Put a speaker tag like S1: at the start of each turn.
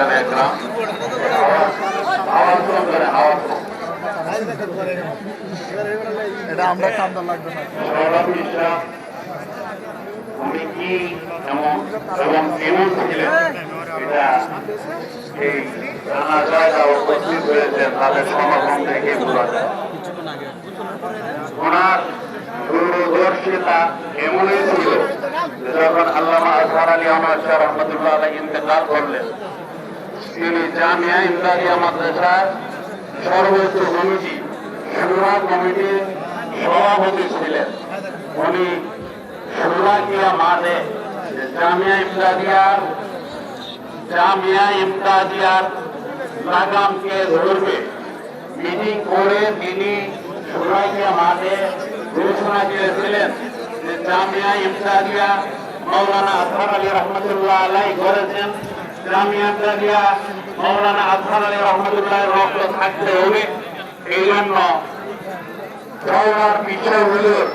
S1: মুরব্বিয়ান একরাম আওয়াজ কম করে আওয়াজ কম
S2: এটা আমরা কান্দা লাগবে না
S1: উনি কি এমন এবং কেমন ছিলেন এটা এই জানাজায় উপস্থিত হয়েছেন তাদের সমাগম থেকে বোঝা যায়। ওনার দূরদর্শিতা এমনই ছিল যখন আল্লামা আজহার আলী আহমদ শাহ রহমতুল্লাহ আলাইহি ইন্তেকাল করলেন, তিনি জামিয়া ইমদাদিয়া মাদ্রাসার সর্বোচ্চ কমিটি শুরা কমিটির সভাপতি ছিলেন। উনি সুরাকিয়া মাঠে জামিয়া ইমদাদিয়ার লাগামকে ধরবে মিটিং করে তিনি সুরাকিয়া মাঠে ঘোষণা দিয়েছিলেন যে জামিয়া ইমদাদিয়া মৌলানা আজহার আলী রহমতুল্লাহ আলাইহি করেছেন, জামিয়া ইমদাদিয়া মৌলানা আজহার আলী রহমতুল্লাহ রক্ত থাকতে হবে। এই জন্য বিষয়গুলোর